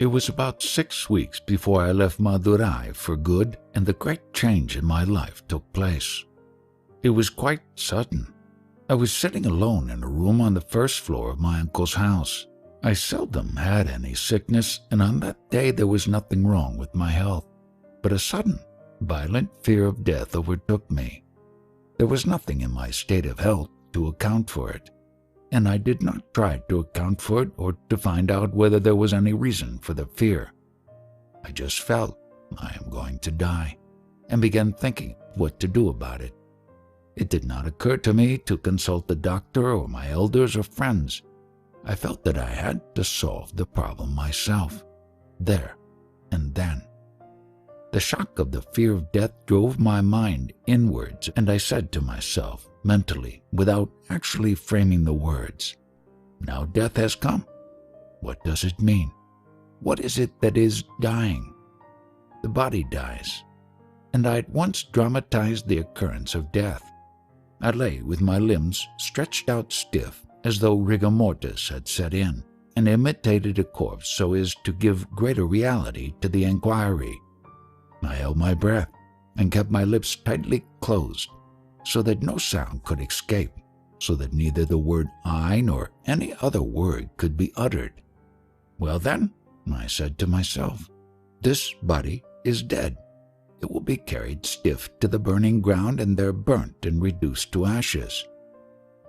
It was about 6 weeks before I left Madurai for good, and the great change in my life took place. It was quite sudden. I was sitting alone in a room on the first floor of my uncle's house. I seldom had any sickness, and on that day there was nothing wrong with my health. But a sudden, violent fear of death overtook me. There was nothing in my state of health to account for it, and I did not try to account for it or to find out whether there was any reason for the fear. I just felt I am going to die, and began thinking what to do about it. It did not occur to me to consult the doctor or my elders or friends. I felt that I had to solve the problem myself, there and then. The shock of the fear of death drove my mind inwards, and I said to myself, mentally, without actually framing the words, "Now death has come. What does it mean? What is it that is dying?" The body dies, and I at once dramatized the occurrence of death. I lay with my limbs stretched out stiff, as though rigor mortis had set in, and imitated a corpse so as to give greater reality to the inquiry. I held my breath and kept my lips tightly closed so that no sound could escape, so that neither the word "I" nor any other word could be uttered. "Well then," I said to myself, "this body is dead. It will be carried stiff to the burning ground and there burnt and reduced to ashes.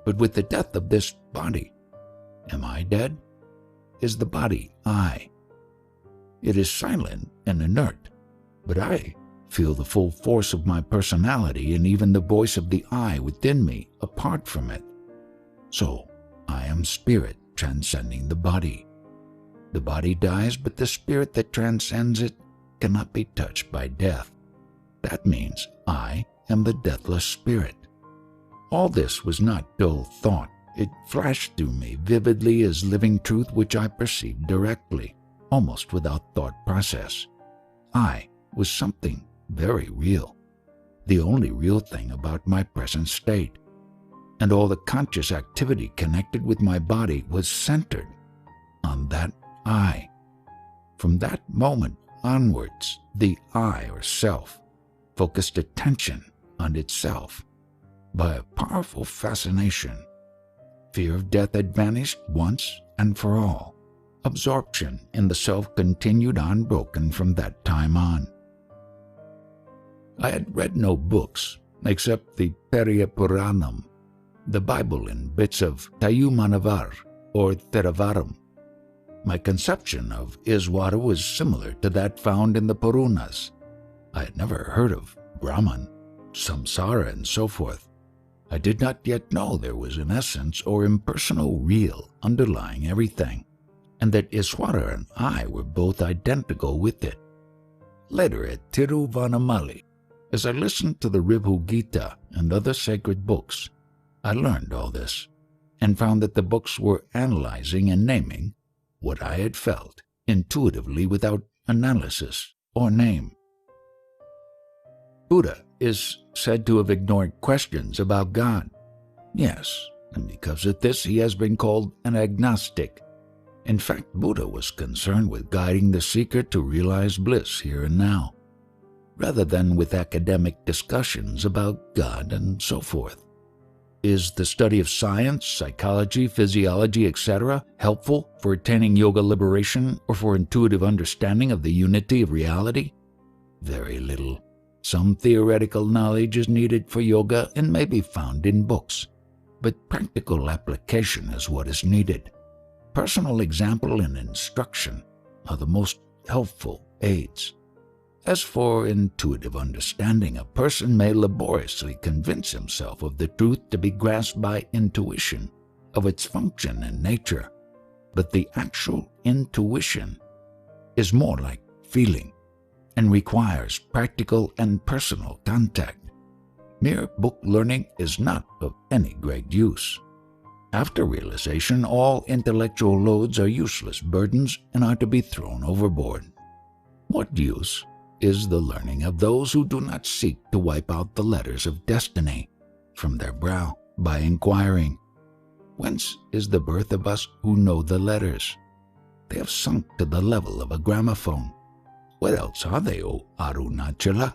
But with the death of this body, am I dead? Is the body I? It is silent and inert, but I feel the full force of my personality and even the voice of the I within me apart from it. So I am spirit transcending the body. The body dies, but the spirit that transcends it cannot be touched by death. That means I am the deathless spirit." All this was not dull thought. It flashed through me vividly as living truth which I perceived directly, almost without thought process. I was something very real, the only real thing about my present state, and all the conscious activity connected with my body was centered on that I. From that moment onwards, the I, or self, focused attention on itself. By a powerful fascination, fear of death had vanished once and for all. Absorption in the self continued unbroken from that time on. I had read no books except the Periya Puranam, the Bible in bits of Tayumanavar or Theravaram. My conception of Iswara was similar to that found in the Puranas. I had never heard of Brahman, Samsara, and so forth. I did not yet know there was an essence or impersonal real underlying everything, and that Iswara and I were both identical with it. Later at Tiruvannamalai, as I listened to the Ribhu Gita and other sacred books, I learned all this, and found that the books were analyzing and naming what I had felt intuitively without analysis or name. Buddha is said to have ignored questions about God. Yes, and because of this he has been called an agnostic. In fact, Buddha was concerned with guiding the seeker to realize bliss here and now, rather than with academic discussions about God and so forth. Is the study of science, psychology, physiology, etc. helpful for attaining yoga liberation or for intuitive understanding of the unity of reality? Very little. Some theoretical knowledge is needed for yoga and may be found in books, but practical application is what is needed. Personal example and instruction are the most helpful aids. As for intuitive understanding, a person may laboriously convince himself of the truth to be grasped by intuition, of its function and nature, but the actual intuition is more like feeling and requires practical and personal contact. Mere book learning is not of any great use. After realization, all intellectual loads are useless burdens and are to be thrown overboard. What use is the learning of those who do not seek to wipe out the letters of destiny from their brow by inquiring, "Whence is the birth of us who know the letters?" They have sunk to the level of a gramophone. What else are they, O Arunachala?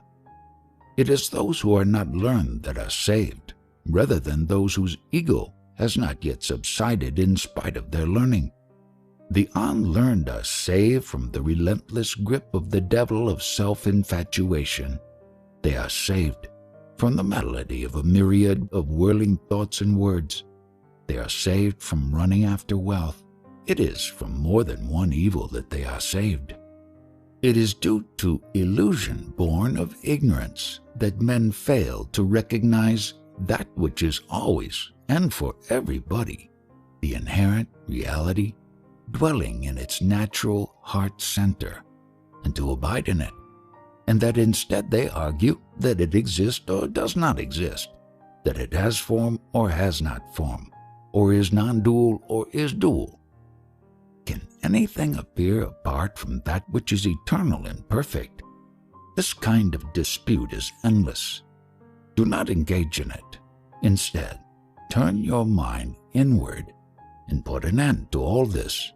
It is those who are not learned that are saved, rather than those whose ego has not yet subsided in spite of their learning. The unlearned are saved from the relentless grip of the devil of self-infatuation. They are saved from the melody of a myriad of whirling thoughts and words. They are saved from running after wealth. It is from more than one evil that they are saved. It is due to illusion born of ignorance that men fail to recognize that which is always and for everybody, the inherent reality dwelling in its natural heart center, and to abide in it, and that instead they argue that it exists or does not exist, that it has form or has not form, or is non-dual or is dual. Can anything appear apart from that which is eternal and perfect? This kind of dispute is endless. Do not engage in it. Instead, turn your mind inward and put an end to all this.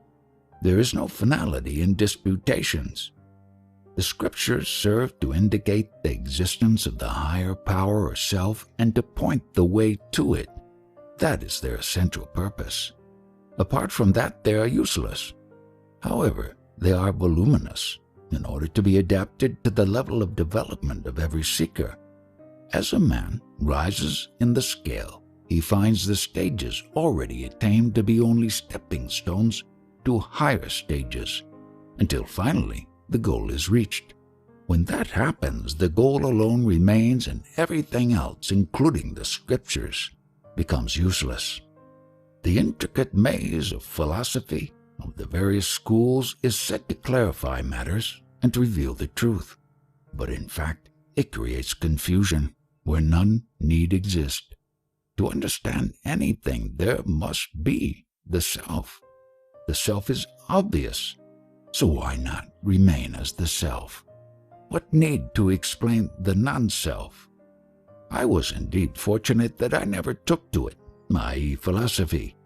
There is no finality in disputations. The scriptures serve to indicate the existence of the higher power or self and to point the way to it. That is their essential purpose. Apart from that, they are useless. However, they are voluminous in order to be adapted to the level of development of every seeker. As a man rises in the scale, he finds the stages already attained to be only stepping stones to higher stages, until finally the goal is reached. When that happens, the goal alone remains and everything else, including the scriptures, becomes useless. The intricate maze of philosophy of the various schools is said to clarify matters and to reveal the truth, but in fact it creates confusion where none need exist. To understand anything, there must be the self. The self is obvious, so why not remain as the self? What need to explain the non-self? I was indeed fortunate that I never took to it, i.e. philosophy.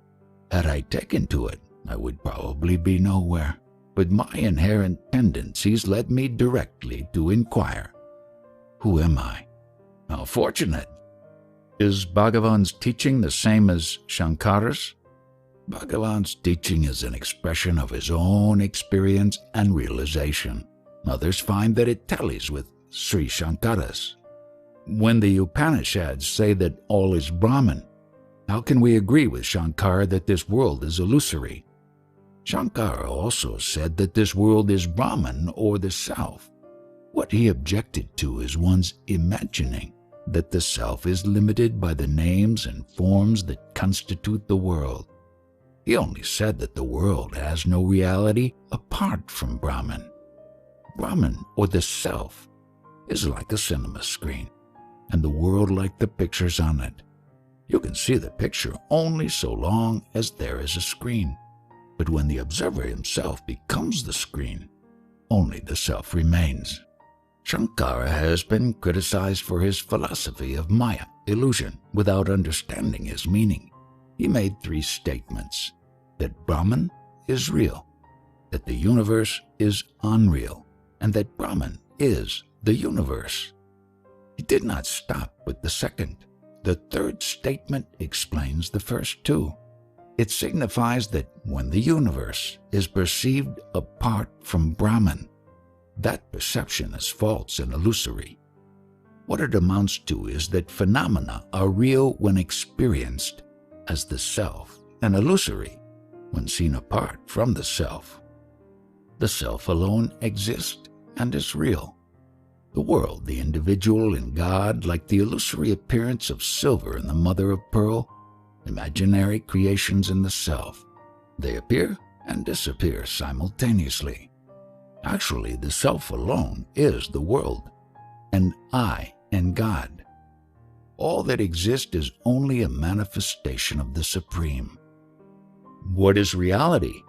Had I taken to it, I would probably be nowhere, but my inherent tendencies led me directly to inquire, who am I? How fortunate! Is Bhagavan's teaching the same as Shankara's? Bhagavan's teaching is an expression of his own experience and realization. Others find that it tallies with Sri Shankara's. When the Upanishads say that all is Brahman, how can we agree with Shankara that this world is illusory? Shankara also said that this world is Brahman or the self. What he objected to is one's imagining that the self is limited by the names and forms that constitute the world. He only said that the world has no reality apart from Brahman. Brahman, or the self, is like a cinema screen, and the world like the pictures on it. You can see the picture only so long as there is a screen, but when the observer himself becomes the screen, only the self remains. Shankara has been criticized for his philosophy of Maya, illusion, without understanding his meaning. He made 3 statements: that Brahman is real, that the universe is unreal, and that Brahman is the universe. He did not stop with the second. The 3rd statement explains the first 2. It signifies that when the universe is perceived apart from Brahman, that perception is false and illusory. What it amounts to is that phenomena are real when experienced as the self, and illusory when seen apart from the self. The self alone exists and is real. The world, the individual, and God, like the illusory appearance of silver in the mother of pearl, imaginary creations in the self. They appear and disappear simultaneously. Actually, the self alone is the world, and I and God. All that exists is only a manifestation of the Supreme. What is reality?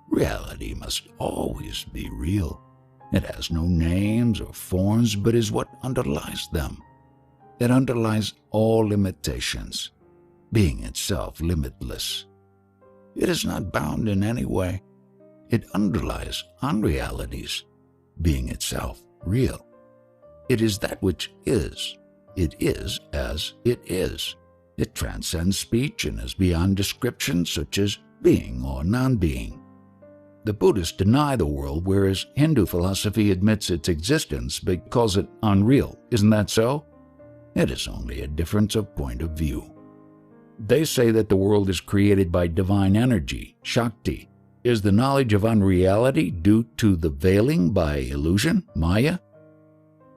Reality must always be real. It has no names or forms, but is what underlies them. It underlies all limitations, being itself limitless. It is not bound in any way. it underlies unrealities, being itself real. It is that which is. It is as it is. It transcends speech and is beyond description such as being or non-being. The Buddhists deny the world, whereas Hindu philosophy admits its existence but calls it unreal. Isn't that so? It is only a difference of point of view. They say that the world is created by divine energy, Shakti. Is the knowledge of unreality due to the veiling by illusion, Maya?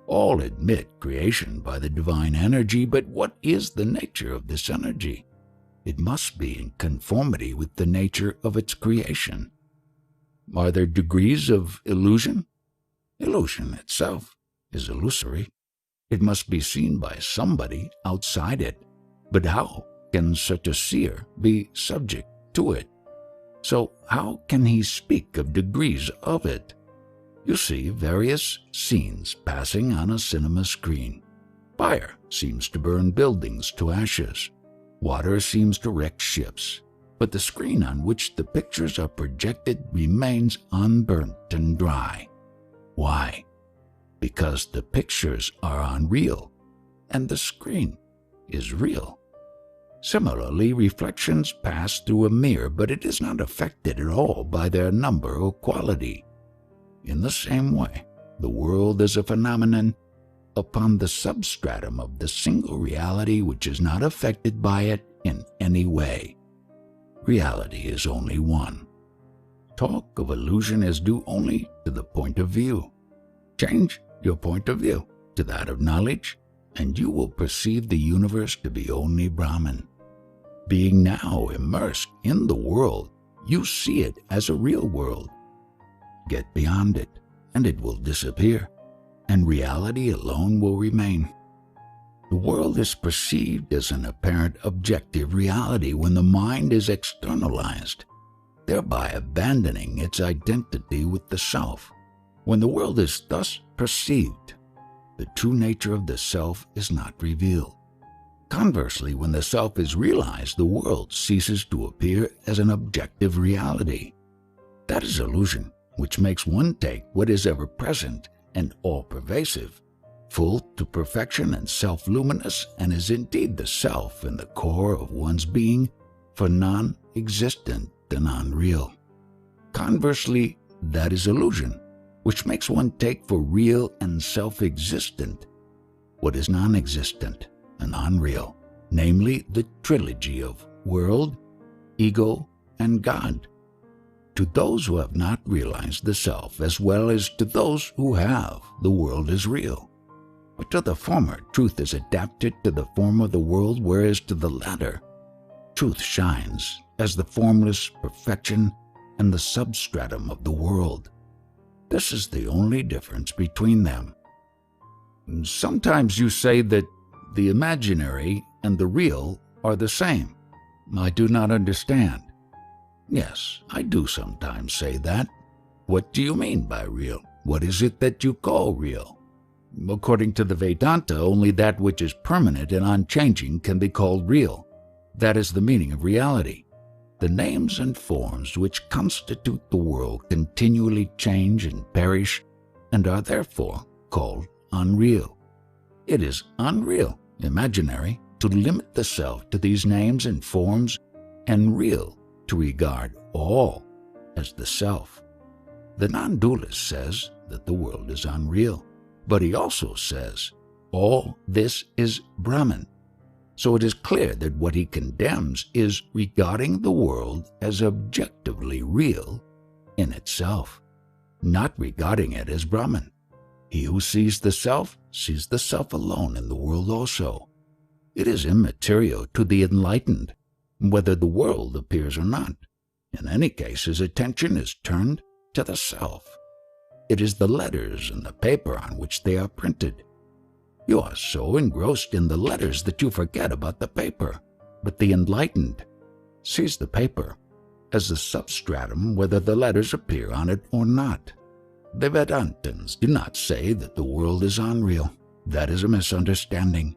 All admit creation by the divine energy, but what is the nature of this energy? It must be in conformity with the nature of its creation. Are there degrees of illusion? Illusion itself is illusory. It must be seen by somebody outside it. But how can such a seer be subject to it? So how can he speak of degrees of it? You see various scenes passing on a cinema screen. Fire seems to burn buildings to ashes. Water seems to wreck ships. But the screen on which the pictures are projected remains unburnt and dry. Why? Because the pictures are unreal, and the screen is real. Similarly, reflections pass through a mirror, but it is not affected at all by their number or quality. In the same way, the world is a phenomenon upon the substratum of the single reality which is not affected by it in any way. Reality is only one. Talk of illusion is due only to the point of view. Change your point of view to that of knowledge, and you will perceive the universe to be only Brahman. Being now immersed in the world, you see it as a real world. Get beyond it, and it will disappear, and reality alone will remain. The world is perceived as an apparent objective reality when the mind is externalized, thereby abandoning its identity with the self. When the world is thus perceived, the true nature of the self is not revealed. Conversely, when the self is realized, the world ceases to appear as an objective reality. That is illusion, which makes one take what is ever present and all-pervasive, full to perfection and self-luminous, and is indeed the self in the core of one's being, for non-existent and unreal. Conversely, that is illusion, which makes one take for real and self-existent what is non-existent and unreal, namely the trilogy of world, ego, and God. To those who have not realized the self, as well as to those who have, the world is real. But to the former, truth is adapted to the form of the world, whereas to the latter, truth shines as the formless perfection and the substratum of the world. This is the only difference between them. Sometimes you say that the imaginary and the real are the same. I do not understand. Yes, I do sometimes say that. What do you mean by real? What is it that you call real? According to the Vedanta, only that which is permanent and unchanging can be called real. That is the meaning of reality. The names and forms which constitute the world continually change and perish, and are therefore called unreal. It is unreal, imaginary, to limit the self to these names and forms, and real to regard all as the self. The non-dualist says that the world is unreal, but he also says all this is Brahman. So it is clear that what he condemns is regarding the world as objectively real in itself, not regarding it as Brahman. He who sees the self alone in the world also. It is immaterial to the enlightened whether the world appears or not. In any case, his attention is turned to the self. It is the letters and the paper on which they are printed. You are so engrossed in the letters that you forget about the paper, but the enlightened sees the paper as the substratum whether the letters appear on it or not. The Vedantins do not say that the world is unreal. That is a misunderstanding.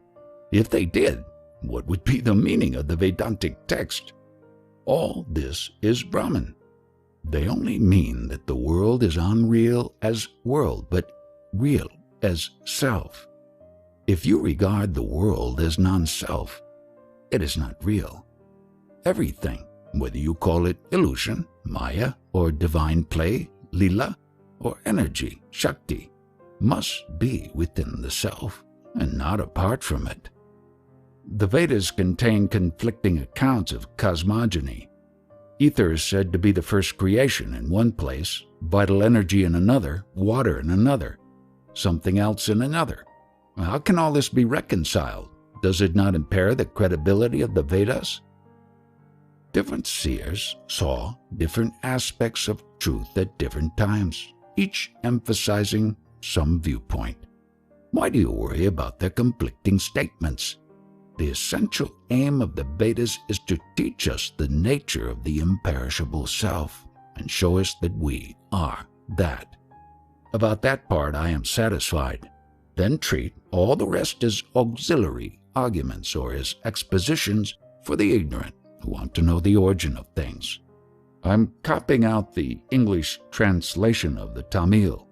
If they did, what would be the meaning of the Vedantic text? All this is Brahman. They only mean that the world is unreal as world, but real as self. If you regard the world as non-self, it is not real. Everything, whether you call it illusion, maya, or divine play, lila, or energy, shakti, must be within the self and not apart from it. The Vedas contain conflicting accounts of cosmogony. Ether is said to be the first creation in one place, vital energy in another, water in another, something else in another. How can all this be reconciled? Does it not impair the credibility of the Vedas? Different seers saw different aspects of truth at different times, each emphasizing some viewpoint. Why do you worry about their conflicting statements? The essential aim of the Vedas is to teach us the nature of the imperishable self and show us that we are that. About that part I am satisfied. Then treat all the rest as auxiliary arguments or as expositions for the ignorant who want to know the origin of things. I'm copying out the English translation of the Tamil,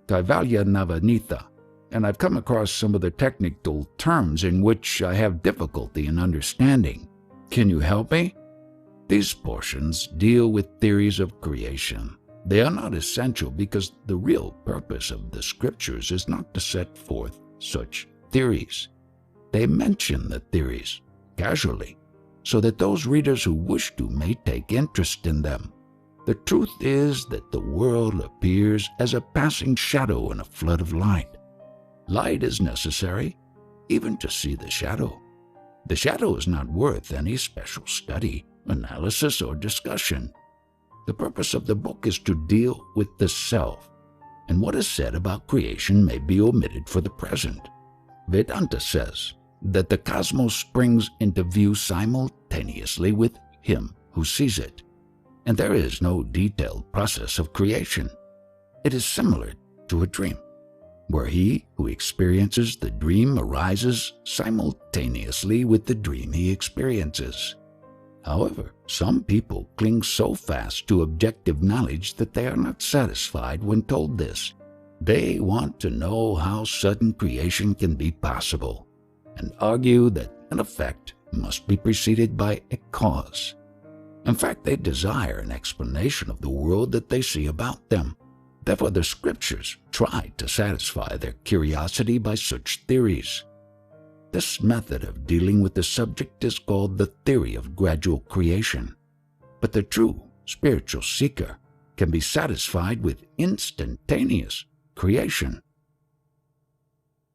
Kaivalya Navanitha, and I've come across some of the technical terms in which I have difficulty in understanding. Can you help me? These portions deal with theories of creation. They are not essential because the real purpose of the scriptures is not to set forth such theories. They mention the theories casually, so that those readers who wish to may take interest in them. The truth is that the world appears as a passing shadow in a flood of light. Light is necessary, even to see the shadow. The shadow is not worth any special study, analysis, or discussion. The purpose of the book is to deal with the self, and what is said about creation may be omitted for the present. Vedanta says that the cosmos springs into view simultaneously with him who sees it, and there is no detailed process of creation. It is similar to a dream, where he who experiences the dream arises simultaneously with the dream he experiences. However, some people cling so fast to objective knowledge that they are not satisfied when told this. They want to know how sudden creation can be possible, and argue that an effect must be preceded by a cause. In fact, they desire an explanation of the world that they see about them. Therefore, the scriptures try to satisfy their curiosity by such theories. This method of dealing with the subject is called the theory of gradual creation. But the true spiritual seeker can be satisfied with instantaneous creation.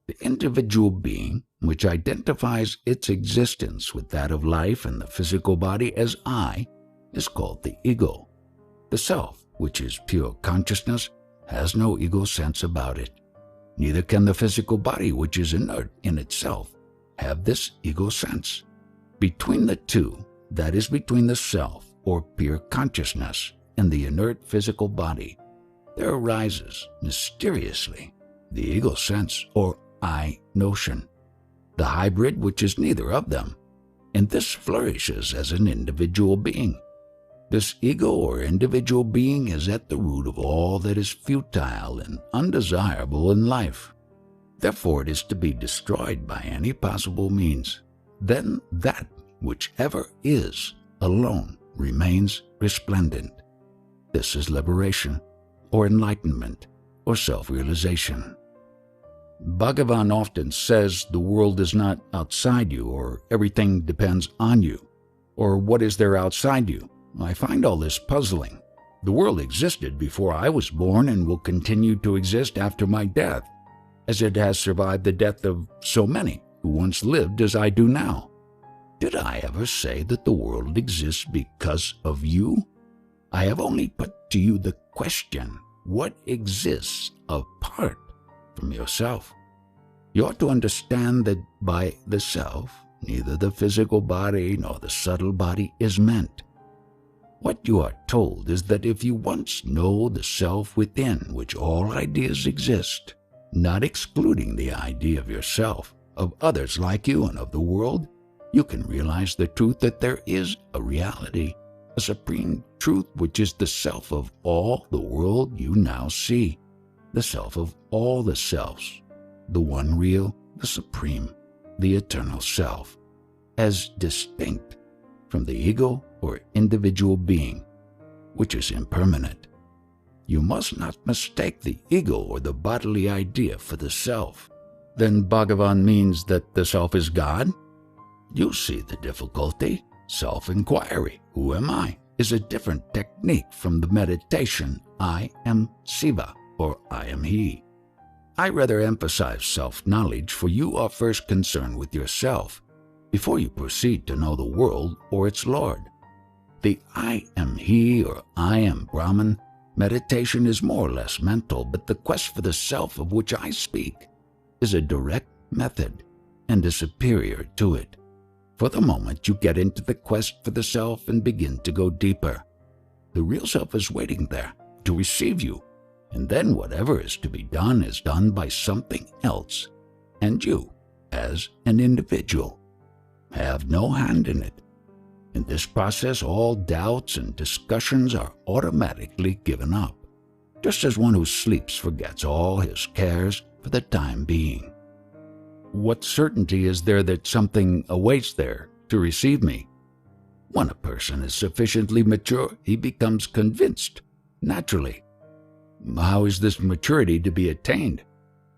The individual being, which identifies its existence with that of life and the physical body as I, is called the ego. The self, which is pure consciousness, has no ego sense about it. Neither can the physical body, which is inert in itself, have this ego sense. Between the two, that is between the self, or pure consciousness, and the inert physical body, there arises, mysteriously, the ego sense, or I notion, the hybrid which is neither of them, and this flourishes as an individual being. This ego or individual being is at the root of all that is futile and undesirable in life. Therefore it is to be destroyed by any possible means. Then that which ever is alone remains resplendent. This is liberation, or enlightenment, or self-realization. Bhagavan often says the world is not outside you, or everything depends on you, or what is there outside you. I find all this puzzling. The world existed before I was born and will continue to exist after my death, as it has survived the death of so many who once lived as I do now. Did I ever say that the world exists because of you? I have only put to you the question, what exists apart from yourself? You ought to understand that by the self, neither the physical body nor the subtle body is meant. What you are told is that if you once know the self within which all ideas exist, not excluding the idea of yourself, of others like you, and of the world, you can realize the truth that there is a reality a supreme truth which is the self of all the world you now see, the self of all the selves, the one real, the supreme, the eternal self, as distinct from the ego or individual being, which is impermanent. You must not mistake the ego or the bodily idea for the self. Then Bhagavan means that the self is God? You see the difficulty. Self-inquiry, who am I, is a different technique from the meditation, I am Siva, or I am He. I rather emphasize self-knowledge, for you are first concerned with yourself, before you proceed to know the world or its Lord. The I am He or I am Brahman meditation is more or less mental, but the quest for the self of which I speak is a direct method and is superior to it. For the moment you get into the quest for the self and begin to go deeper, the real self is waiting there to receive you, and then whatever is to be done is done by something else, and you, as an individual, have no hand in it. In this process, all doubts and discussions are automatically given up, just as one who sleeps forgets all his cares for the time being. What certainty is there that something awaits there to receive me? When a person is sufficiently mature, he becomes convinced, naturally. How is this maturity to be attained?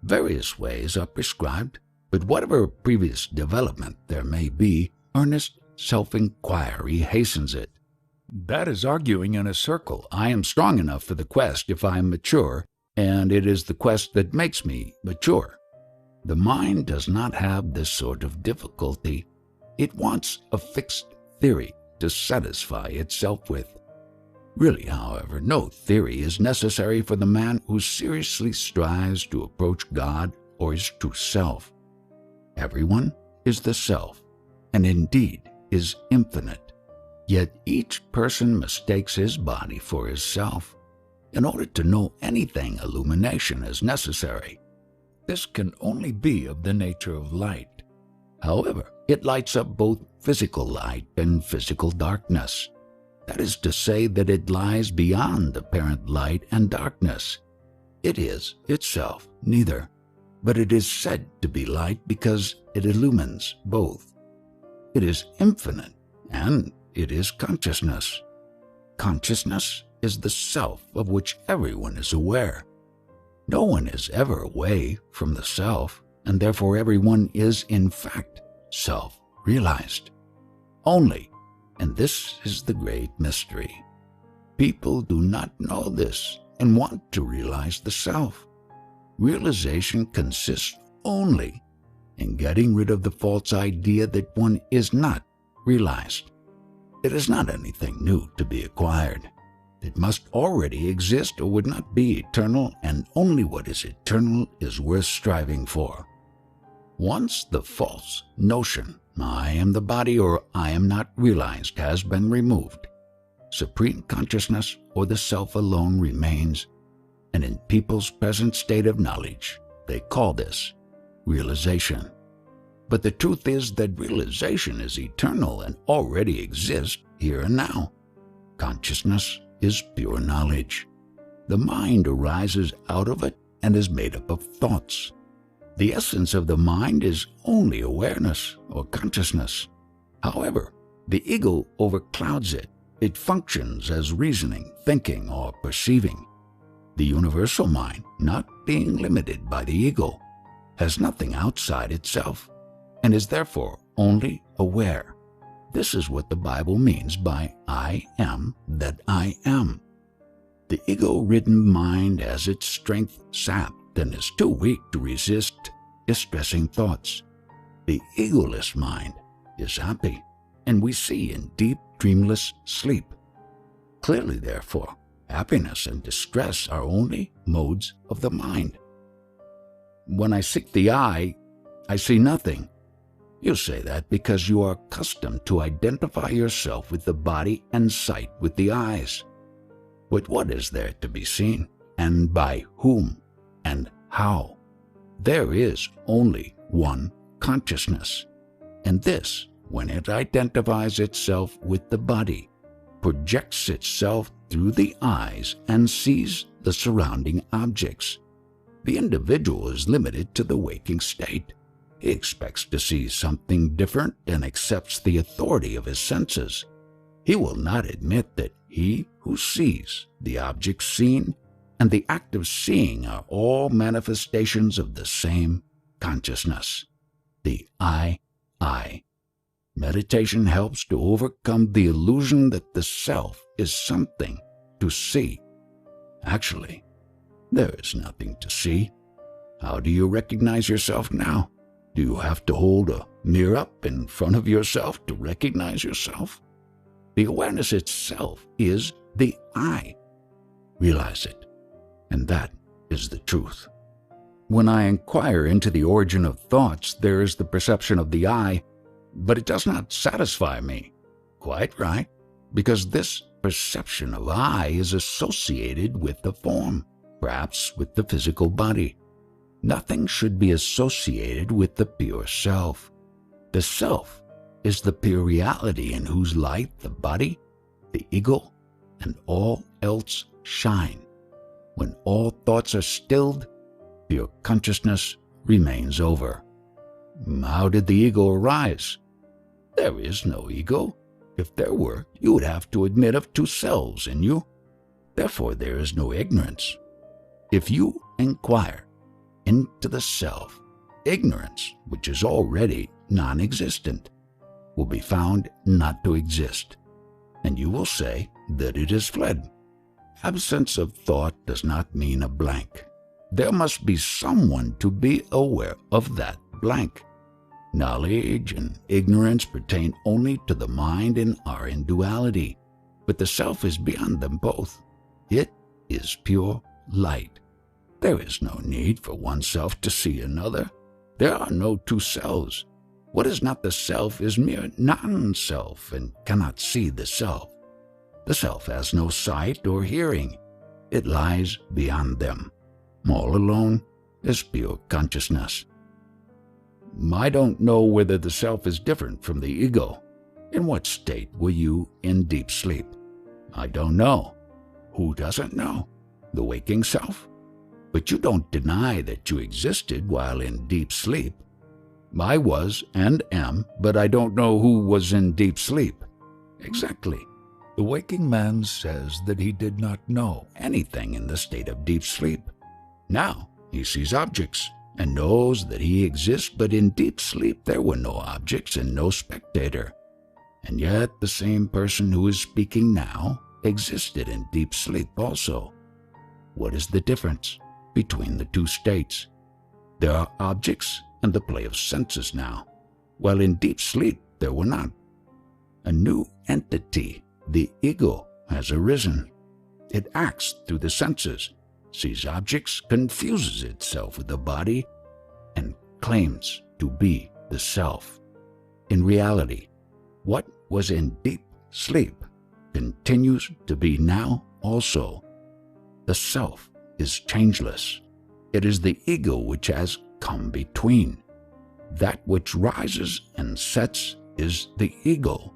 Various ways are prescribed, but whatever previous development there may be, earnest self-inquiry hastens it. That is arguing in a circle. I am strong enough for the quest if I am mature, and it is the quest that makes me mature. The mind does not have this sort of difficulty. It wants a fixed theory to satisfy itself with. Really, however, no theory is necessary for the man who seriously strives to approach God or his true self. Everyone is the self, and indeed is infinite. Yet each person mistakes his body for his self. In order to know anything, illumination is necessary. This can only be of the nature of light. However, it lights up both physical light and physical darkness. That is to say that it lies beyond apparent light and darkness. It is itself neither, but it is said to be light because it illumines both. It is infinite, and it is consciousness. Consciousness is the self of which everyone is aware. No one is ever away from the self, and therefore everyone is in fact self-realized. Only, and this is the great mystery, people do not know this and want to realize the self. Realization consists only in getting rid of the false idea that one is not realized. It is not anything new to be acquired. It must already exist or would not be eternal, and only what is eternal is worth striving for. Once the false notion, I am the body or I am not realized, has been removed, supreme consciousness or the self alone remains, and in people's present state of knowledge, they call this realization. But the truth is that realization is eternal and already exists here and now. Consciousness is pure knowledge. The mind arises out of it and is made up of thoughts. The essence of the mind is only awareness or consciousness. However, the ego overclouds it. It functions as reasoning, thinking, or perceiving. The universal mind, not being limited by the ego, has nothing outside itself and is therefore only aware. This is what the Bible means by I am that I am. The ego-ridden mind has its strength sapped and is too weak to resist distressing thoughts. The egoless mind is happy, and we see in deep, dreamless sleep. Clearly, therefore, happiness and distress are only modes of the mind. When I seek the I see nothing. You say that because you are accustomed to identify yourself with the body and sight with the eyes. But what is there to be seen, and by whom, and how? There is only one consciousness, and this, when it identifies itself with the body, projects itself through the eyes and sees the surrounding objects. The individual is limited to the waking state. He expects to see something different and accepts the authority of his senses. He will not admit that he who sees, the object seen, and the act of seeing are all manifestations of the same consciousness, the I. Meditation helps to overcome the illusion that the self is something to see. Actually, there is nothing to see. How do you recognize yourself now? Do you have to hold a mirror up in front of yourself to recognize yourself? The awareness itself is the I. Realize it, and that is the truth. When I inquire into the origin of thoughts, there is the perception of the I, but it does not satisfy me. Quite right, because this perception of I is associated with the form, perhaps with the physical body. Nothing should be associated with the pure self. The self is the pure reality in whose light the body, the ego, and all else shine. When all thoughts are stilled, pure consciousness remains over. How did the ego arise? There is no ego. If there were, you would have to admit of two selves in you. Therefore, there is no ignorance. If you inquire into the self, ignorance, which is already non-existent, will be found not to exist, and you will say that it has fled. Absence of thought does not mean a blank. There must be someone to be aware of that blank. Knowledge and ignorance pertain only to the mind and are in duality, but the self is beyond them both. It is pure light. There is no need for one self to see another. There are no two selves. What is not the self is mere non-self and cannot see the self. The self has no sight or hearing. It lies beyond them. All alone is pure consciousness. I don't know whether the self is different from the ego. In what state were you in deep sleep? I don't know. Who doesn't know? The waking self? But you don't deny that you existed while in deep sleep. I was and am, but I don't know who was in deep sleep. Exactly. The waking man says that he did not know anything in the state of deep sleep. Now he sees objects and knows that he exists, but in deep sleep there were no objects and no spectator. And yet the same person who is speaking now existed in deep sleep also. What is the difference between the two states? There are objects and the play of senses now, while in deep sleep there were not. A new entity, the ego, has arisen. It acts through the senses, sees objects, confuses itself with the body, and claims to be the self. In reality, what was in deep sleep continues to be now also. The self is changeless. It is the ego which has come between. That which rises and sets is the ego.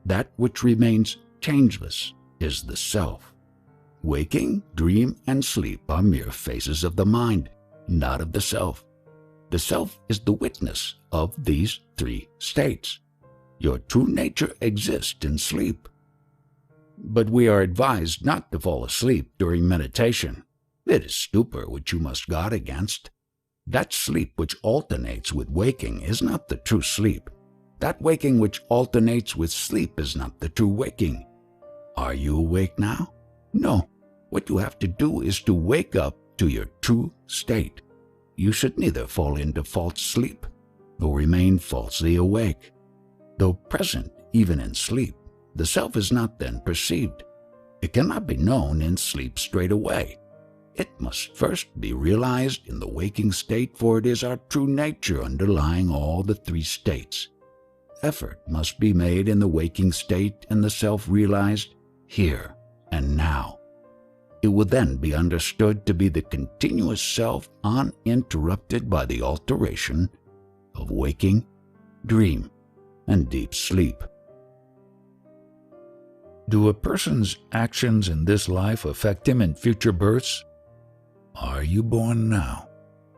That which remains changeless is the self. Waking, dream, and sleep are mere phases of the mind, not of the self. The self is the witness of these three states. Your true nature exists in sleep. But we are advised not to fall asleep during meditation. It is stupor which you must guard against. That sleep which alternates with waking is not the true sleep. That waking which alternates with sleep is not the true waking. Are you awake now? No. What you have to do is to wake up to your true state. You should neither fall into false sleep nor remain falsely awake. Though present even in sleep, the self is not then perceived. It cannot be known in sleep straight away. It must first be realized in the waking state, for it is our true nature underlying all the three states. Effort must be made in the waking state and the self realized here and now. It will then be understood to be the continuous self uninterrupted by the alteration of waking, dream, and deep sleep. Do a person's actions in this life affect him in future births? Are you born now?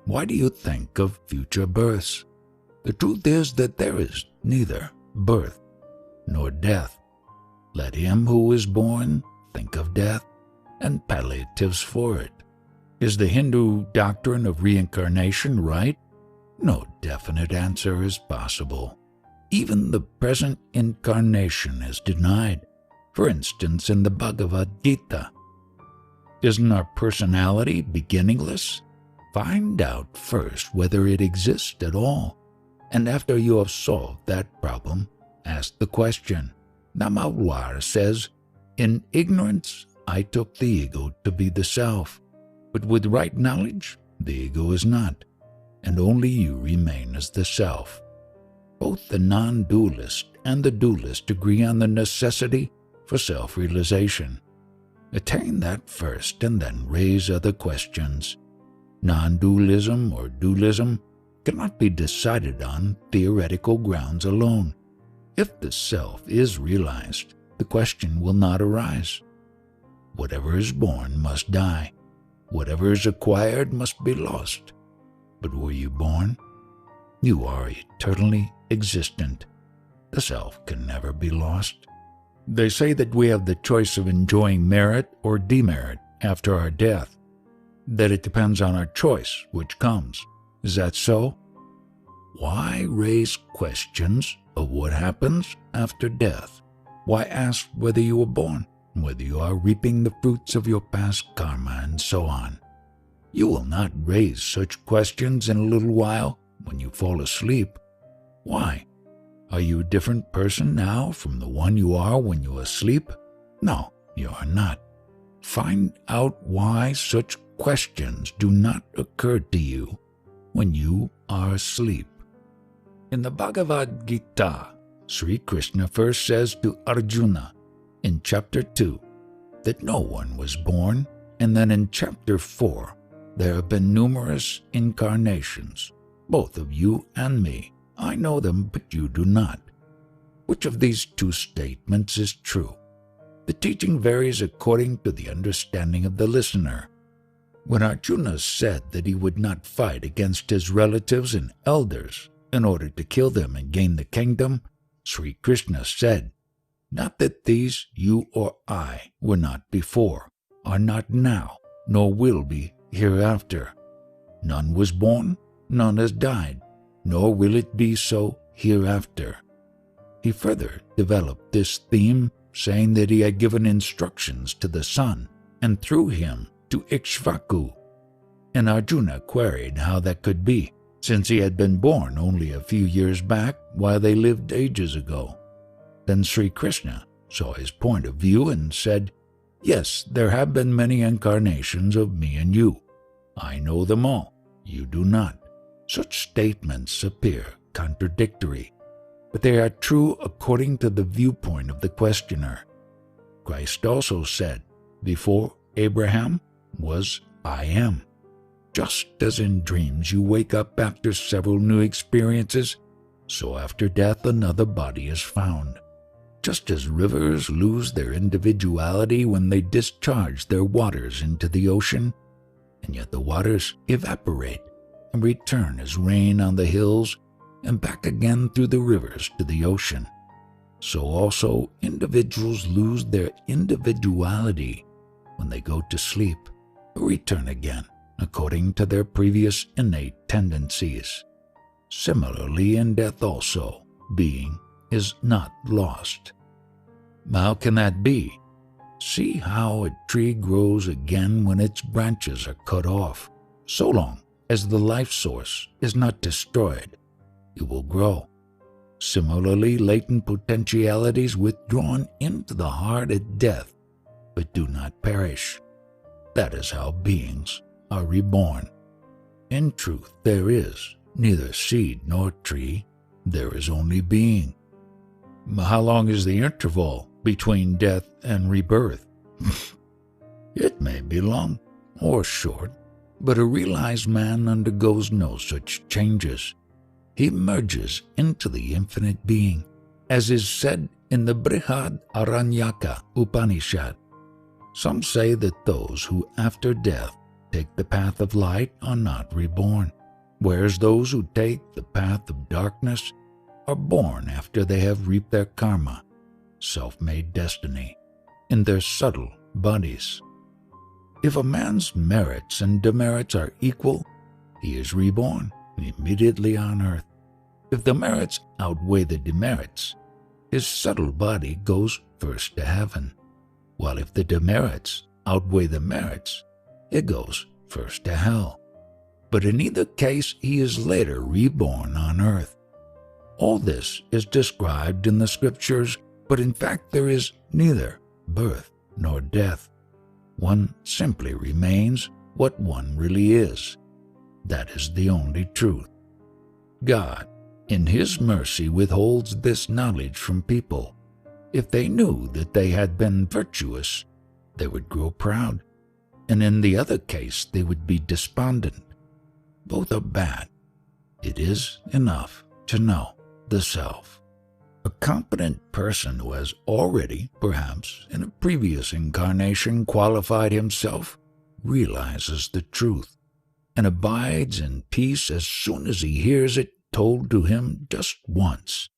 Why do you think of future births? The truth is that there is neither birth nor death. Let him who is born think of death and palliatives for it. Is the Hindu doctrine of reincarnation right? No definite answer is possible. Even the present incarnation is denied. For instance, in the Bhagavad Gita. Isn't our personality beginningless? Find out first whether it exists at all. And after you have solved that problem, ask the question. Namawar says, "In ignorance, I took the ego to be the self. But with right knowledge, the ego is not, and only you remain as the self." Both the non-dualist and the dualist agree on the necessity for self-realization. Attain that first and then raise other questions. Non-dualism or dualism cannot be decided on theoretical grounds alone. If the self is realized, the question will not arise. Whatever is born must die. Whatever is acquired must be lost. But were you born? You are eternally existent. The self can never be lost. They say that we have the choice of enjoying merit or demerit after our death, that it depends on our choice which comes. Is that so? Why raise questions of what happens after death? Why ask whether you were born, whether you are reaping the fruits of your past karma, and so on? You will not raise such questions in a little while when you fall asleep. Why? Are you a different person now from the one you are when you are asleep? No, you are not. Find out why such questions do not occur to you when you are asleep. In the Bhagavad Gita, Sri Krishna first says to Arjuna in chapter 2 that no one was born, and then in chapter 4 there have been numerous incarnations, both of you and me. I know them, but you do not. Which of these two statements is true? The teaching varies according to the understanding of the listener. When Arjuna said that he would not fight against his relatives and elders in order to kill them and gain the kingdom, Sri Krishna said, "Not that these, you or I, were not before, are not now, nor will be hereafter. None was born, none has died, nor will it be so hereafter." He further developed this theme, saying that he had given instructions to the sun, and through him to Ikshvaku. And Arjuna queried how that could be, since he had been born only a few years back while they lived ages ago. Then Sri Krishna saw his point of view and said, "Yes, there have been many incarnations of me and you. I know them all, you do not." Such statements appear contradictory, but they are true according to the viewpoint of the questioner. Christ also said, "Before Abraham was I am." Just as in dreams you wake up after several new experiences, so after death another body is found. Just as rivers lose their individuality when they discharge their waters into the ocean, and yet the waters evaporate and return as rain on the hills and back again through the rivers to the ocean, so also individuals lose their individuality when they go to sleep, or return again according to their previous innate tendencies. Similarly, in death also, being is not lost. How can that be? See how a tree grows again when its branches are cut off. So long as the life source is not destroyed, it will grow. Similarly, latent potentialities withdrawn into the heart at death, but do not perish. That is how beings are reborn. In truth, there is neither seed nor tree, there is only being. How long is the interval between death and rebirth? It may be long or short, but a realized man undergoes no such changes. He merges into the infinite being, as is said in the Brihad Aranyaka Upanishad. Some say that those who after death take the path of light are not reborn, whereas those who take the path of darkness are born after they have reaped their karma, self-made destiny, in their subtle bodies. If a man's merits and demerits are equal, he is reborn immediately on earth. If the merits outweigh the demerits, his subtle body goes first to heaven, while if the demerits outweigh the merits, it goes first to hell. But in either case, he is later reborn on earth. All this is described in the scriptures, but in fact there is neither birth nor death. One simply remains what one really is. That is the only truth. God, in His mercy, withholds this knowledge from people. If they knew that they had been virtuous, they would grow proud, and in the other case they would be despondent. Both are bad. It is enough to know the self. A competent person who has already, perhaps in a previous incarnation, qualified himself, realizes the truth, and abides in peace as soon as he hears it told to him just once,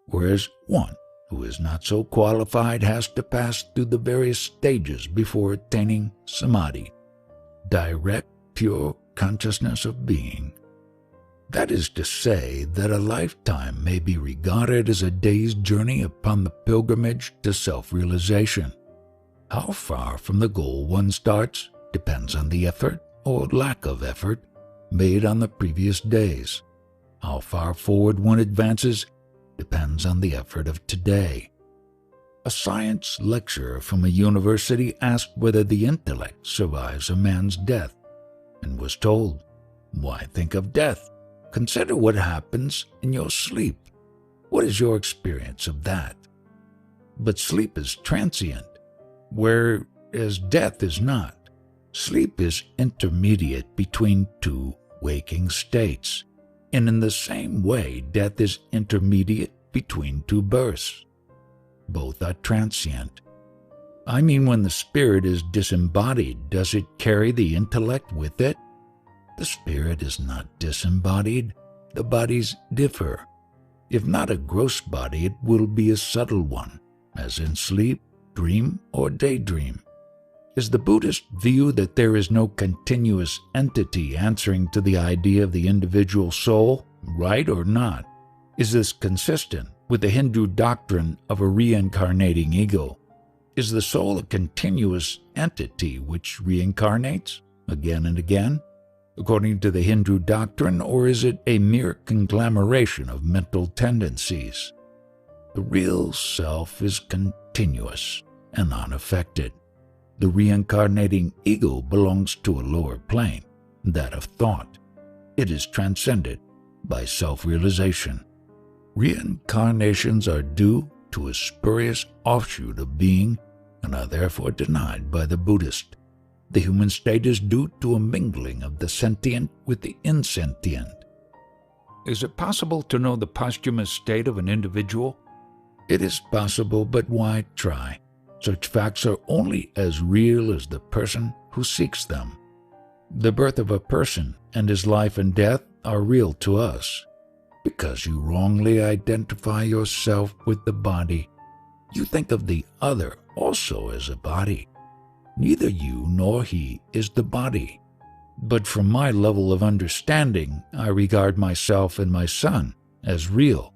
whereas one who is not so qualified has to pass through the various stages before attaining samadhi, direct, pure consciousness of being. That is to say that a lifetime may be regarded as a day's journey upon the pilgrimage to self-realization. How far from the goal one starts depends on the effort or lack of effort made on the previous days. How far forward one advances depends on the effort of today. A science lecturer from a university asked whether the intellect survives a man's death, and was told, "Why think of death? Consider what happens in your sleep. What is your experience of that?" But sleep is transient, whereas death is not. Sleep is intermediate between two waking states, and in the same way death is intermediate between two births. Both are transient. I mean, when the spirit is disembodied, does it carry the intellect with it? The spirit is not disembodied. The bodies differ. If not a gross body, it will be a subtle one, as in sleep, dream, or daydream. Is the Buddhist view that there is no continuous entity answering to the idea of the individual soul right or not? Is this consistent with the Hindu doctrine of a reincarnating ego? Is the soul a continuous entity which reincarnates again and again, according to the Hindu doctrine, or is it a mere conglomeration of mental tendencies? The real self is continuous and unaffected. The reincarnating ego belongs to a lower plane, that of thought. It is transcended by self-realization. Reincarnations are due to a spurious offshoot of being and are therefore denied by the Buddhist. The human state is due to a mingling of the sentient with the insentient. Is it possible to know the posthumous state of an individual? It is possible, but why try? Such facts are only as real as the person who seeks them. The birth of a person and his life and death are real to us. Because you wrongly identify yourself with the body, you think of the other also as a body. Neither you nor he is the body. But from my level of understanding, I regard myself and my son as real.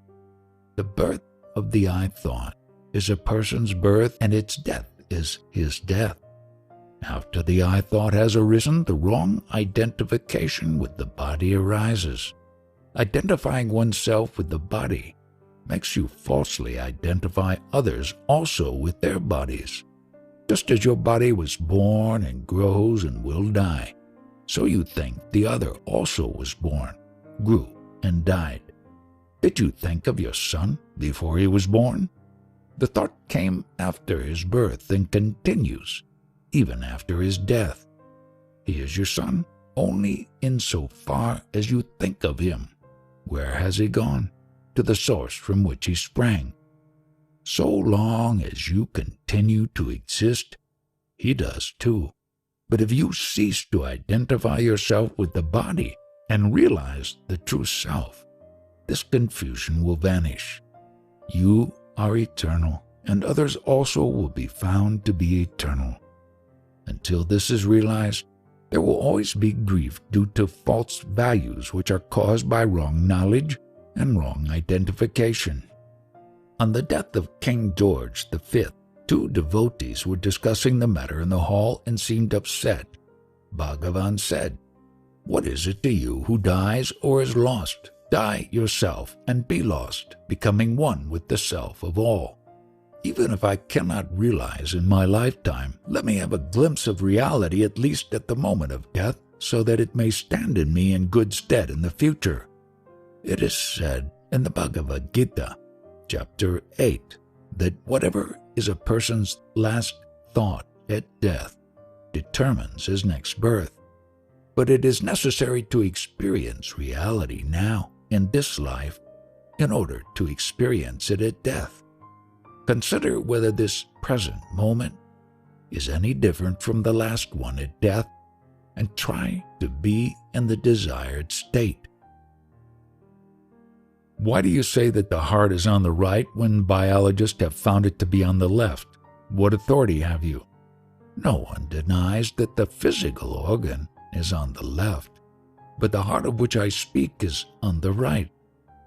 The birth of the I thought is a person's birth, and its death is his death. After the I thought has arisen, the wrong identification with the body arises. Identifying oneself with the body makes you falsely identify others also with their bodies. Just as your body was born and grows and will die, so you think the other also was born, grew, and died. Did you think of your son before he was born? The thought came after his birth and continues even after his death. He is your son only insofar as you think of him. Where has he gone? To the source from which he sprang. So long as you continue to exist, he does too. But if you cease to identify yourself with the body and realize the true self, this confusion will vanish. You are eternal, and others also will be found to be eternal. Until this is realized, there will always be grief due to false values which are caused by wrong knowledge and wrong identification. On the death of King George V, two devotees were discussing the matter in the hall and seemed upset. Bhagavan said, "What is it to you who dies or is lost? Die yourself and be lost, becoming one with the self of all. Even if I cannot realize in my lifetime, let me have a glimpse of reality at least at the moment of death, so that it may stand in me in good stead in the future." It is said in the Bhagavad Gita, Chapter 8, that whatever is a person's last thought at death determines his next birth. But it is necessary to experience reality now, in this life, in order to experience it at death. Consider whether this present moment is any different from the last one at death, and try to be in the desired state. Why do you say that the heart is on the right when biologists have found it to be on the left? What authority have you? No one denies that the physical organ is on the left, but the heart of which I speak is on the right.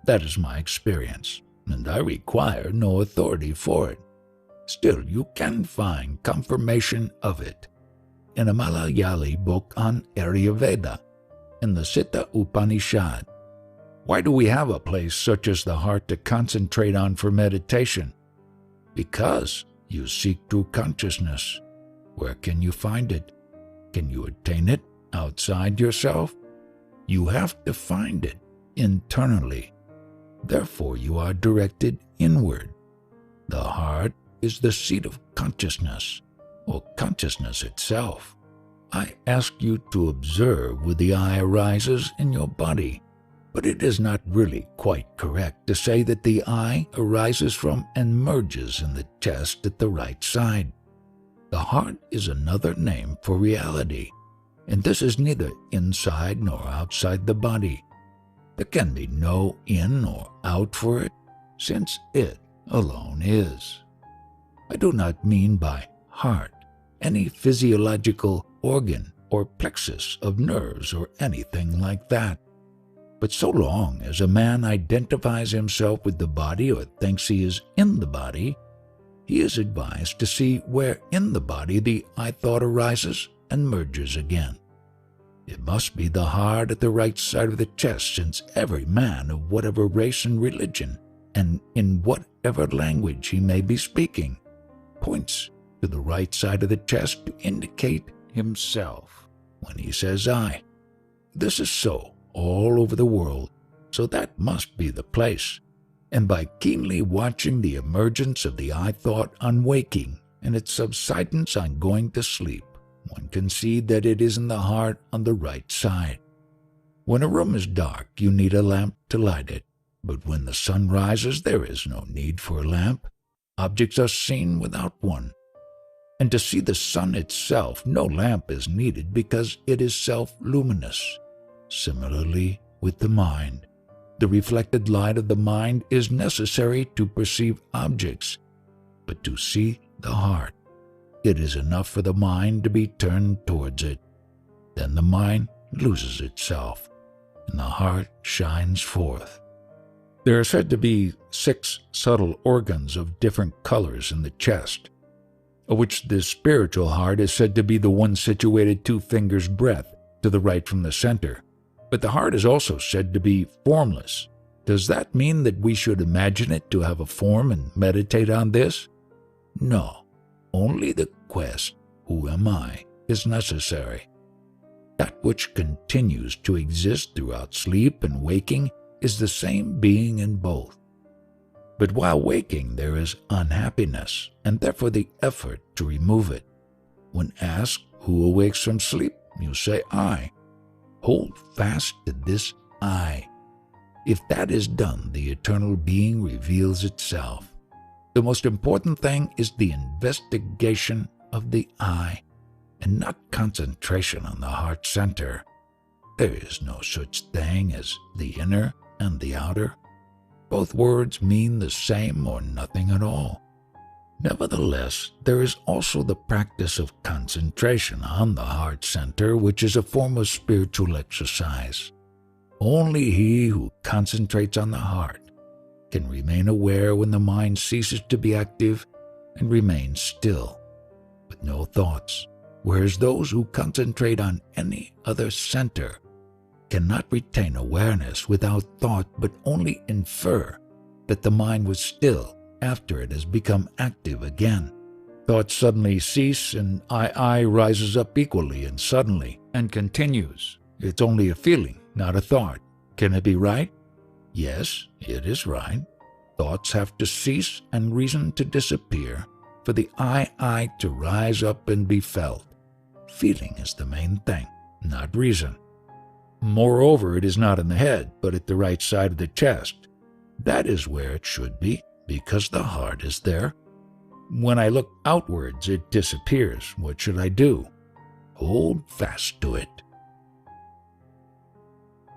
That is my experience, and I require no authority for it. Still, you can find confirmation of it in a Malayali book on Ayurveda, in the Siddha Upanishad. Why do we have a place such as the heart to concentrate on for meditation? Because you seek true consciousness. Where can you find it? Can you attain it outside yourself? You have to find it internally. Therefore, you are directed inward. The heart is the seat of consciousness, or consciousness itself. I ask you to observe where the eye arises in your body, but it is not really quite correct to say that the eye arises from and merges in the chest at the right side. The heart is another name for reality, and this is neither inside nor outside the body. There can be no in or out for it, since it alone is. I do not mean by heart any physiological organ or plexus of nerves or anything like that. But so long as a man identifies himself with the body or thinks he is in the body, he is advised to see where in the body the I thought arises and merges again. It must be the heart at the right side of the chest, since every man of whatever race and religion, and in whatever language he may be speaking, points to the right side of the chest to indicate himself when he says I. This is so all over the world, so that must be the place. And by keenly watching the emergence of the I thought on waking and its subsidence on going to sleep, one can see that it is in the heart on the right side. When a room is dark, you need a lamp to light it, but when the sun rises, there is no need for a lamp. Objects are seen without one. And to see the sun itself, no lamp is needed because it is self-luminous. Similarly, with the mind, the reflected light of the mind is necessary to perceive objects, but to see the heart, it is enough for the mind to be turned towards it. Then the mind loses itself, and the heart shines forth. There are said to be 6 subtle organs of different colors in the chest, of which the spiritual heart is said to be the one situated 2 fingers' breadth to the right from the center. But the heart is also said to be formless. Does that mean that we should imagine it to have a form and meditate on this? No, only the quest, who am I, is necessary. That which continues to exist throughout sleep and waking is the same being in both. But while waking there is unhappiness, and therefore the effort to remove it. When asked who awakes from sleep, you say I. Hold fast to this I. If that is done, the eternal being reveals itself. The most important thing is the investigation of the I, and not concentration on the heart center. There is no such thing as the inner and the outer. Both words mean the same or nothing at all. Nevertheless, there is also the practice of concentration on the heart center, which is a form of spiritual exercise. Only he who concentrates on the heart can remain aware when the mind ceases to be active and remains still, with no thoughts, whereas those who concentrate on any other center cannot retain awareness without thought, but only infer that the mind was still after it has become active again. Thoughts suddenly cease, and I rises up equally and suddenly and continues. It's only a feeling, not a thought. Can it be right? Yes, it is right. Thoughts have to cease and reason to disappear for the I to rise up and be felt. Feeling is the main thing, not reason. Moreover, it is not in the head, but at the right side of the chest. That is where it should be, because the heart is there. When I look outwards, it disappears. What should I do? Hold fast to it.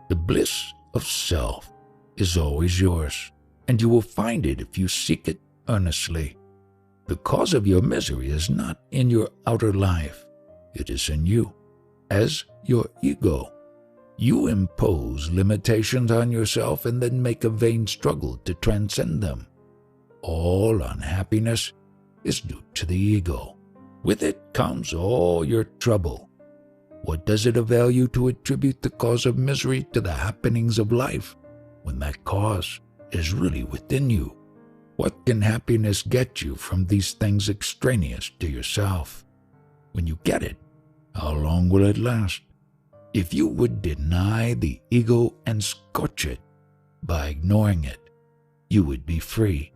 The bliss of self is always yours, and you will find it if you seek it earnestly. The cause of your misery is not in your outer life. It is in you, as your ego. You impose limitations on yourself and then make a vain struggle to transcend them. All unhappiness is due to the ego. With it comes all your trouble. What does it avail you to attribute the cause of misery to the happenings of life, when that cause is really within you? What can happiness get you from these things extraneous to yourself? When you get it, how long will it last? If you would deny the ego and scorch it by ignoring it, you would be free.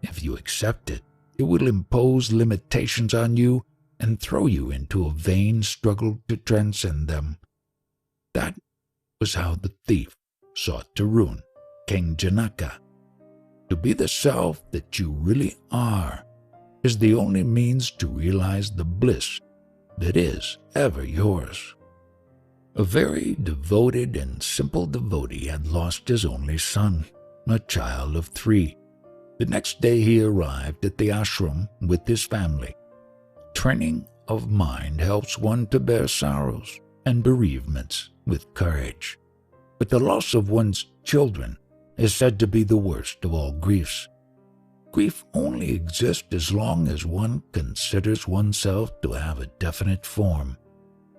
If you accept it, it will impose limitations on you and throw you into a vain struggle to transcend them. That was how the thief sought to ruin King Janaka. To be the self that you really are is the only means to realize the bliss that is ever yours. A very devoted and simple devotee had lost his only son, a child of 3. The next day he arrived at the ashram with his family. Training of mind helps one to bear sorrows and bereavements with courage. But the loss of one's children is said to be the worst of all griefs. Grief only exists as long as one considers oneself to have a definite form.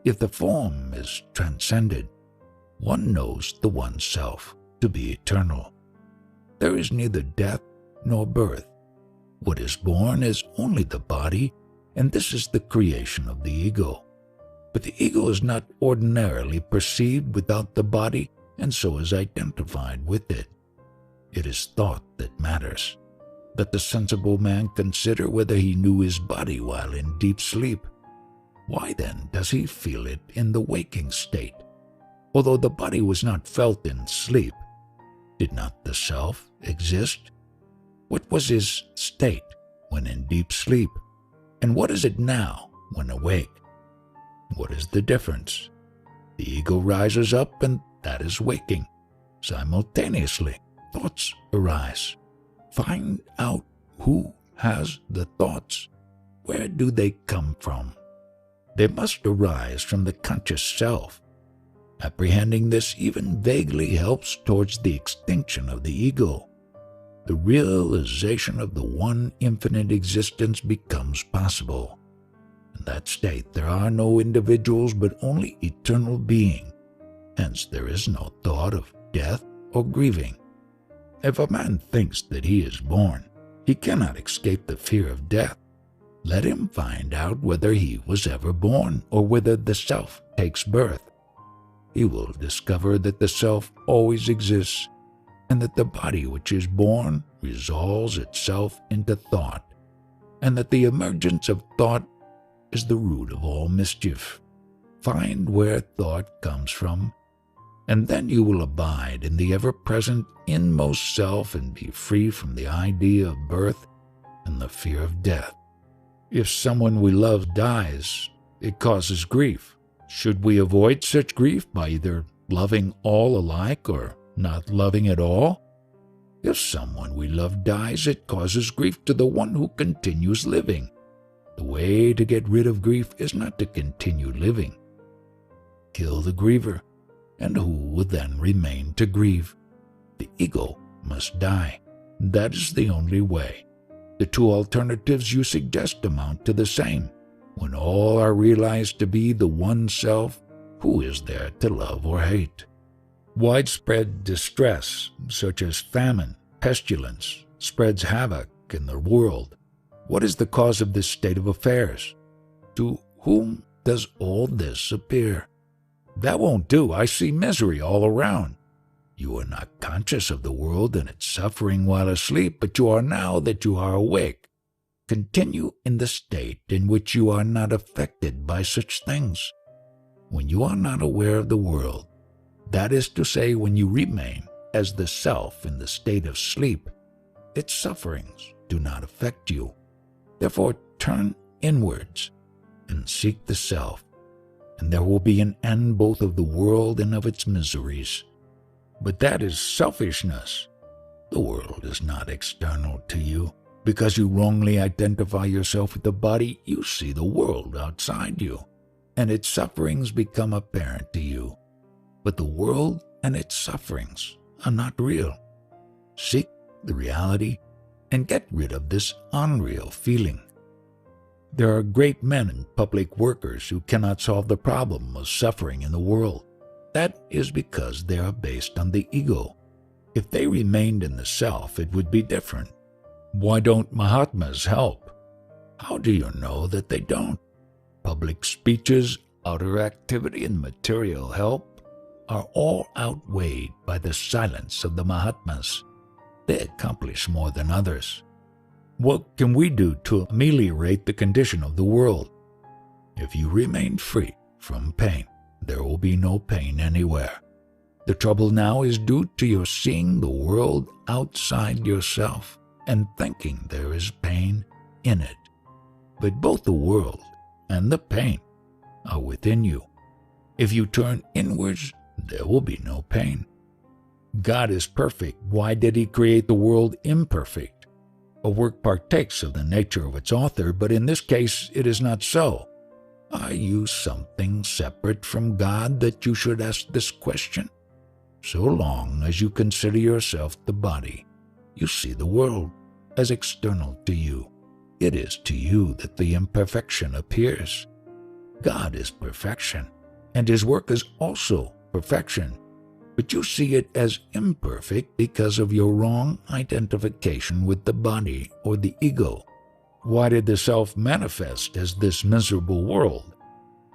If the form is transcended, one knows the oneself to be eternal. There is neither death nor birth. What is born is only the body, and this is the creation of the ego. But the ego is not ordinarily perceived without the body, and so is identified with it. It is thought that matters. Let the sensible man consider whether he knew his body while in deep sleep. Why then does he feel it in the waking state? Although the body was not felt in sleep, did not the self exist? What was his state when in deep sleep? And what is it now when awake? What is the difference? The ego rises up, and that is waking. Simultaneously, thoughts arise. Find out who has the thoughts. Where do they come from? They must arise from the conscious self. Apprehending this even vaguely helps towards the extinction of the ego. The realization of the one infinite existence becomes possible. In that state, there are no individuals but only eternal being. Hence, there is no thought of death or grieving. If a man thinks that he is born, he cannot escape the fear of death. Let him find out whether he was ever born or whether the self takes birth. He will discover that the self always exists, and that the body which is born resolves itself into thought, and that the emergence of thought is the root of all mischief. Find where thought comes from, and then you will abide in the ever-present inmost self and be free from the idea of birth and the fear of death. If someone we love dies, it causes grief. Should we avoid such grief by either loving all alike or not loving at all? If someone we love dies, it causes grief to the one who continues living. The way to get rid of grief is not to continue living. Kill the griever, and who will then remain to grieve? The ego must die. That is the only way. The two alternatives you suggest amount to the same. When all are realized to be the one self, who is there to love or hate? Widespread distress, such as famine, pestilence, spreads havoc in the world. What is the cause of this state of affairs? To whom does all this appear? That won't do. I see misery all around. You are not conscious of the world and its suffering while asleep, but you are now that you are awake. Continue in the state in which you are not affected by such things. When you are not aware of the world, that is to say, when you remain as the self in the state of sleep, its sufferings do not affect you. Therefore, turn inwards and seek the self, and there will be an end both of the world and of its miseries. But that is selfishness. The world is not external to you. Because you wrongly identify yourself with the body, you see the world outside you, and its sufferings become apparent to you. But the world and its sufferings are not real. Seek the reality and get rid of this unreal feeling. There are great men and public workers who cannot solve the problem of suffering in the world. That is because they are based on the ego. If they remained in the self, it would be different. Why don't Mahatmas help? How do you know that they don't? Public speeches, outer activity, and material help are all outweighed by the silence of the Mahatmas. They accomplish more than others. What can we do to ameliorate the condition of the world? If you remain free from pain, there will be no pain anywhere. The trouble now is due to your seeing the world outside yourself and thinking there is pain in it. But both the world and the pain are within you. If you turn inwards, there will be no pain. God is perfect. Why did He create the world imperfect? A work partakes of the nature of its author, but in this case it is not so. Are you something separate from God that you should ask this question? So long as you consider yourself the body, you see the world as external to you. It is to you that the imperfection appears. God is perfection, and His work is also perfection, but you see it as imperfect because of your wrong identification with the body or the ego. Why did the self manifest as this miserable world?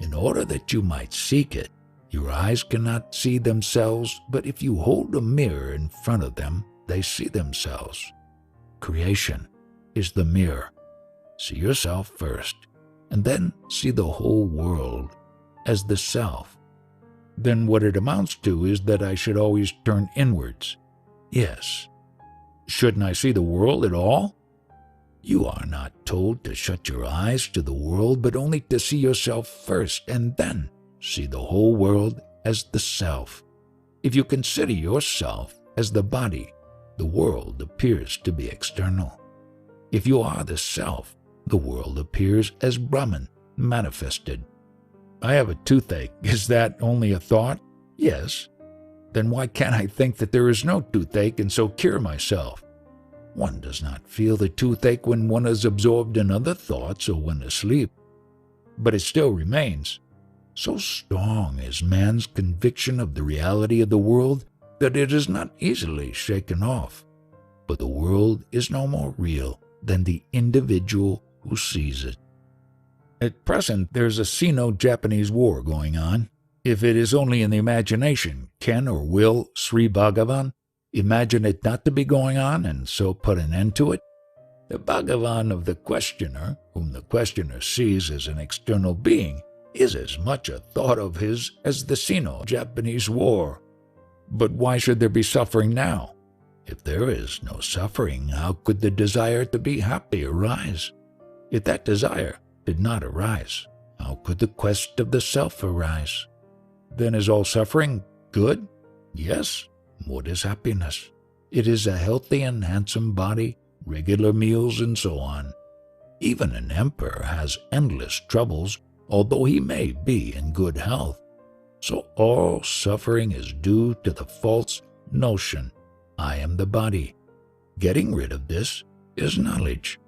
In order that you might seek it. Your eyes cannot see themselves, but if you hold a mirror in front of them, they see themselves. Creation is the mirror. See yourself first, and then see the whole world as the self. Then what it amounts to is that I should always turn inwards. Yes. Shouldn't I see the world at all? You are not told to shut your eyes to the world, but only to see yourself first, and then see the whole world as the self. If you consider yourself as the body, the world appears to be external. If you are the self, the world appears as Brahman, manifested. I have a toothache. Is that only a thought? Yes. Then why can't I think that there is no toothache and so cure myself? One does not feel the toothache when one is absorbed in other thoughts or when asleep. But it still remains. So strong is man's conviction of the reality of the world that it is not easily shaken off. But the world is no more real than the individual who sees it. At present, there's a Sino-Japanese war going on. If it is only in the imagination, can or will Sri Bhagavan imagine it not to be going on and so put an end to it? The Bhagavan of the questioner, whom the questioner sees as an external being, is as much a thought of his as the Sino-Japanese war. But why should there be suffering now? If there is no suffering, how could the desire to be happy arise? If that desire did not arise, how could the quest of the self arise? Then is all suffering good? Yes. What is happiness? It is a healthy and handsome body, regular meals, and so on. Even an emperor has endless troubles, although he may be in good health. So all suffering is due to the false notion, I am the body. Getting rid of this is knowledge.